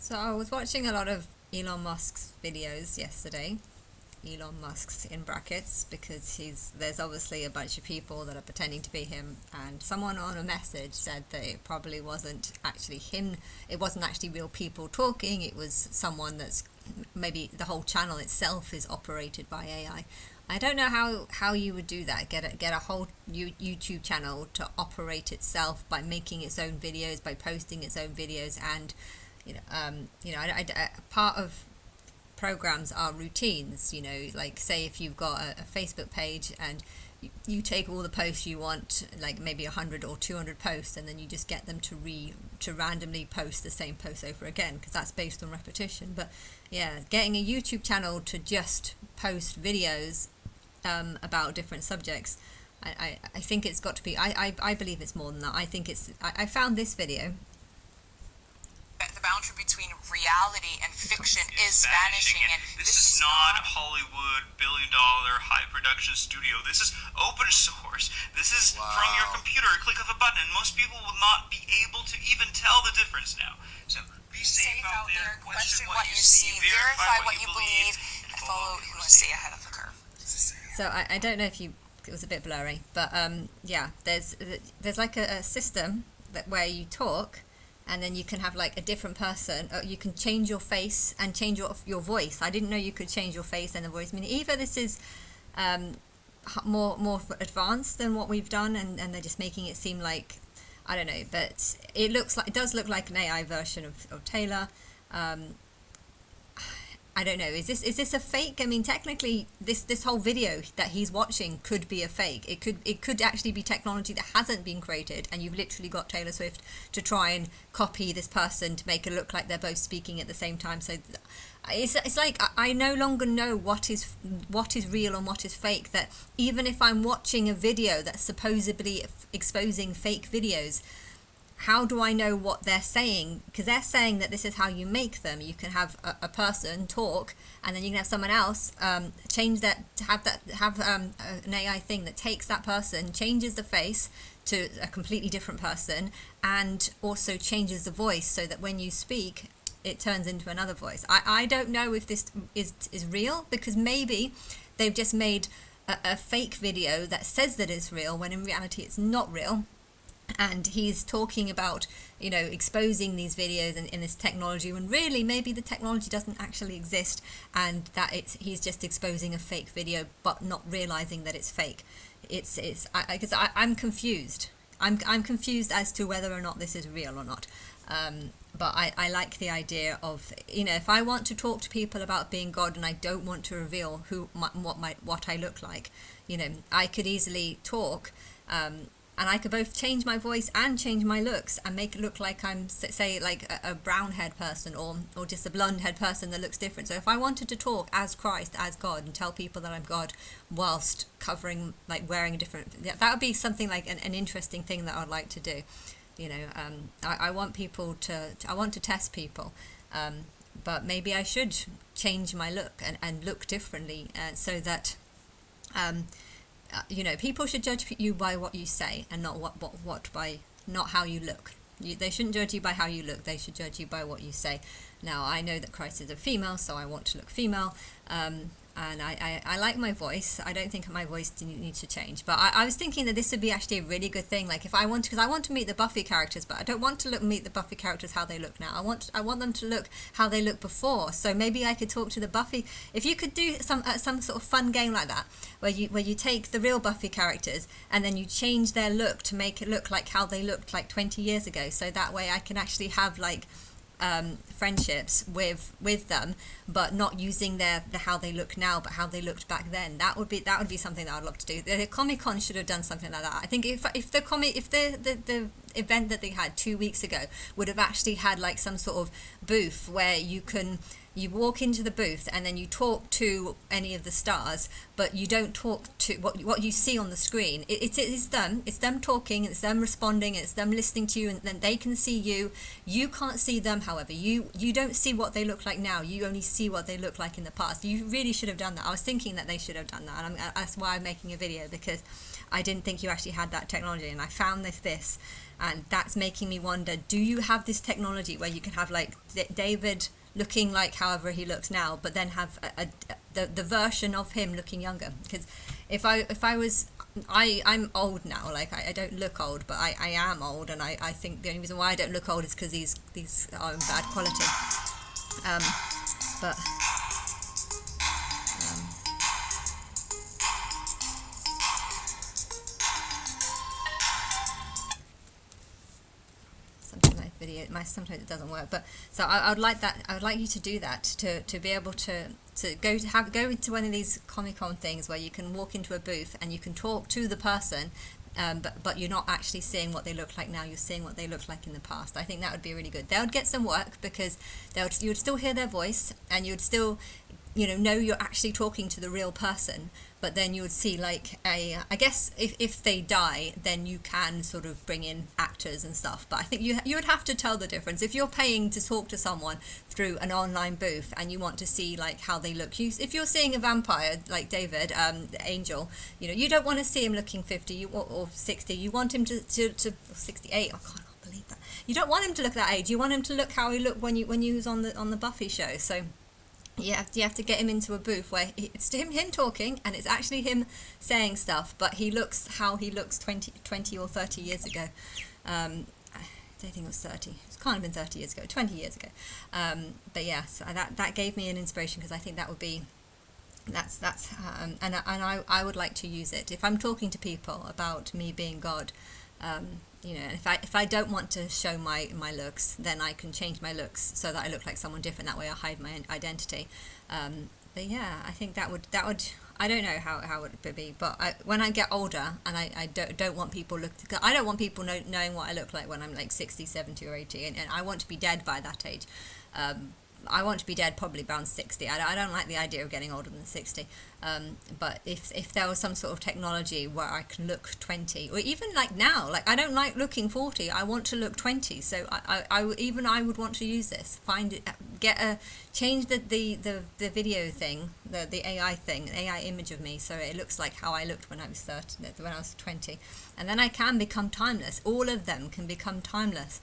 So I was watching a lot of Elon Musk's videos yesterday. Elon Musk's in brackets because there's obviously a bunch of people that are pretending to be him, and someone on a message said that it probably wasn't actually him. It wasn't actually real people talking. It was someone that's maybe the whole channel itself is operated by AI. I don't know how you would do that. Get a whole YouTube channel to operate itself by making its own videos, by posting its own videos, and part of programs are routines. Like say if you've got a Facebook page and you take all the posts you want, like maybe 100 or 200 posts, and then you just get them to randomly post the same post over again, because that's based on repetition. But yeah, getting a YouTube channel to just post videos about different subjects, I think it's got to be, I believe it's more than that. I think I found this video. The boundary between reality and fiction is vanishing, and this is not a Hollywood billion-dollar high-production studio. This is open source. This is from your computer, a click of a button, and most people will not be able to even tell the difference now. So be safe out there, question what you see, verify what you believe, and follow who stay ahead of the curve. So I don't know if it was a bit blurry, but yeah, there's like a system where you talk, and then you can have like a different person. You can change your face and change your voice. I didn't know you could change your face and the voice. I mean, either this is more advanced than what we've done, and they're just making it seem like, I don't know, but it does look like an AI version of Taylor. I don't know. Is this a fake? I mean, technically, this whole video that he's watching could be a fake. It could actually be technology that hasn't been created, and you've literally got Taylor Swift to try and copy this person to make it look like they're both speaking at the same time. So it's like I no longer know what is real and what is fake. That even if I'm watching a video that's supposedly exposing fake videos, how do I know what they're saying? Because they're saying that this is how you make them. You can have a person talk, and then you can have someone else change that to have an AI thing that takes that person, changes the face to a completely different person, and also changes the voice so that when you speak, it turns into another voice. I don't know if this is real, because maybe they've just made a fake video that says that it's real when in reality it's not real. And he's talking about, exposing these videos and in this technology, when really maybe the technology doesn't actually exist, and that he's just exposing a fake video, but not realizing that it's fake. I'm confused. I'm confused as to whether or not this is real or not. But I like the idea of, if I want to talk to people about being God and I don't want to reveal what I look like, I could easily talk. And I could both change my voice and change my looks and make it look like I'm, say, like a brown-haired person or just a blonde-haired person that looks different. So if I wanted to talk as Christ, as God, and tell people that I'm God whilst covering, like wearing a different... that would be something like an interesting thing that I'd like to do. I want people to... I want to test people. But maybe I should change my look and look differently so that... people should judge you by what you say, and not not how you look. They shouldn't judge you by how you look. They should judge you by what you say. Now, I know that Christ is a female, so I want to look female. And I like my voice. I don't think my voice needs to change. But I was thinking that this would be actually a really good thing. Like if I want to, because I want to meet the Buffy characters, but I don't want to meet the Buffy characters how they look now. I want them to look how they look before. So maybe I could talk to the Buffy. If you could do some sort of fun game like that, where you take the real Buffy characters and then you change their look to make it look like how they looked like 20 years ago. So that way I can actually have like friendships with them, but not using the how they look now, but how they looked back then. That would be something that I'd love to do. The Comic-Con should have done something like that. I think if the event that they had 2 weeks ago would have actually had like some sort of booth where you can you walk into the booth and then you talk to any of the stars, but you don't talk to what you see on the screen. It's them talking, it's them responding, it's them listening to you, and then they can see you. You can't see them, however. You don't see what they look like now. You only see what they look like in the past. You really should have done that. I was thinking that they should have done that, and that's why I'm making a video, because I didn't think you actually had that technology, and I found this, and that's making me wonder, do you have this technology where you can have like David looking like however he looks now, but then have the version of him looking younger? Because if I was, I'm old now, like I don't look old, but I am old, and I think the only reason why I don't look old is because these are in bad quality. But sometimes it doesn't work, but so I would like that. I would like you to do that, to be able to go into one of these Comic-Con things where you can walk into a booth and you can talk to the person, but you're not actually seeing what they look like now. You're seeing what they looked like in the past. I think that would be really good. They would get some work, because you would still hear their voice, and you would still know you're actually talking to the real person, but then you would see like I guess if they die, then you can sort of bring in actors and stuff, but I think you would have to tell the difference. If you're paying to talk to someone through an online booth and you want to see like how they look, if you're seeing a vampire like David, Angel, you don't want to see him looking 50 or 60. You want him to 68. I can't believe that. You don't want him to look that age. You want him to look how he looked when he was on the Buffy show. So you have to get him into a booth where it's him talking, and it's actually him saying stuff, but he looks how he looks 20 or 30 years ago. I don't think it was 30. It can't have been 30 years ago, 20 years ago. But yes, that gave me an inspiration, because I think that would be and I would like to use it if I'm talking to people about me being God. If I don't want to show my looks, then I can change my looks so that I look like someone different. That way I hide my identity. But yeah, I think that would I don't know how it would be, but when I get older, and I don't want people I don't want people knowing what I look like when I'm like 60, 70 or 80, and I want to be dead by that age. I want to be dead probably around 60. I don't like the idea of getting older than 60. But if there was some sort of technology where I can look 20, or even like now, like I don't like looking 40. I want to look 20. So I would want to use this. Change the video thing, the AI thing, AI image of me, so it looks like how I looked when I was 30, when I was 20, and then I can become timeless. All of them can become timeless.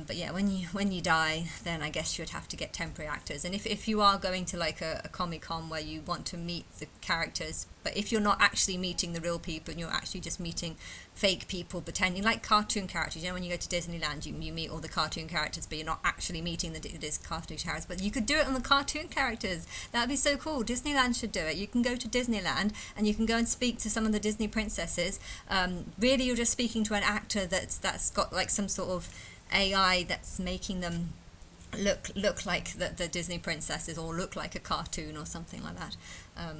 But yeah, when you die, then I guess you'd have to get temporary actors. And if you are going to like a Comic-Con where you want to meet the characters, but if you're not actually meeting the real people, and you're actually just meeting fake people pretending, like cartoon characters. When you go to Disneyland, you meet all the cartoon characters, but you're not actually meeting this cartoon characters. But you could do it on the cartoon characters. That'd be so cool. Disneyland should do it. You can go to Disneyland and you can go and speak to some of the Disney princesses. Really, you're just speaking to an actor that's got like some sort of AI that's making them look like the Disney princesses, or look like a cartoon or something like that.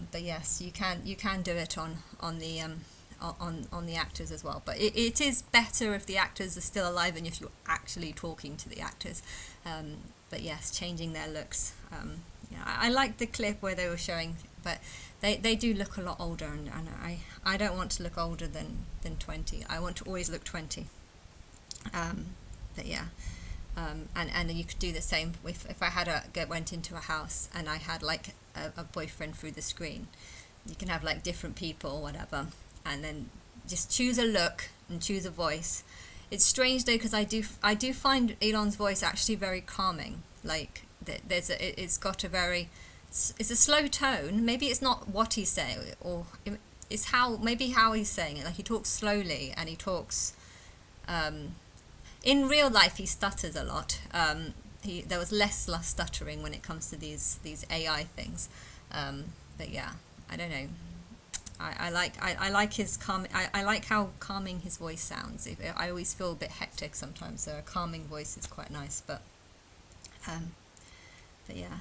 But yes, you can do it on the actors as well. But it is better if the actors are still alive than if you're actually talking to the actors. But yes, changing their looks. I like the clip where they were showing, but they do look a lot older, and I don't want to look older than 20. I want to always look 20. But yeah, and you could do the same if I went into a house and I had like a boyfriend through the screen. You can have like different people or whatever, and then just choose a look and choose a voice. It's strange though, because I do find Elon's voice actually very calming. Like it's a slow tone. Maybe it's not what he's saying, or it's how he's saying it. Like he talks slowly, and he talks. In real life, he stutters a lot. There was less stuttering when it comes to these AI things. But yeah, I don't know. I like his calm. I like how calming his voice sounds. I always feel a bit hectic sometimes, so a calming voice is quite nice. But yeah,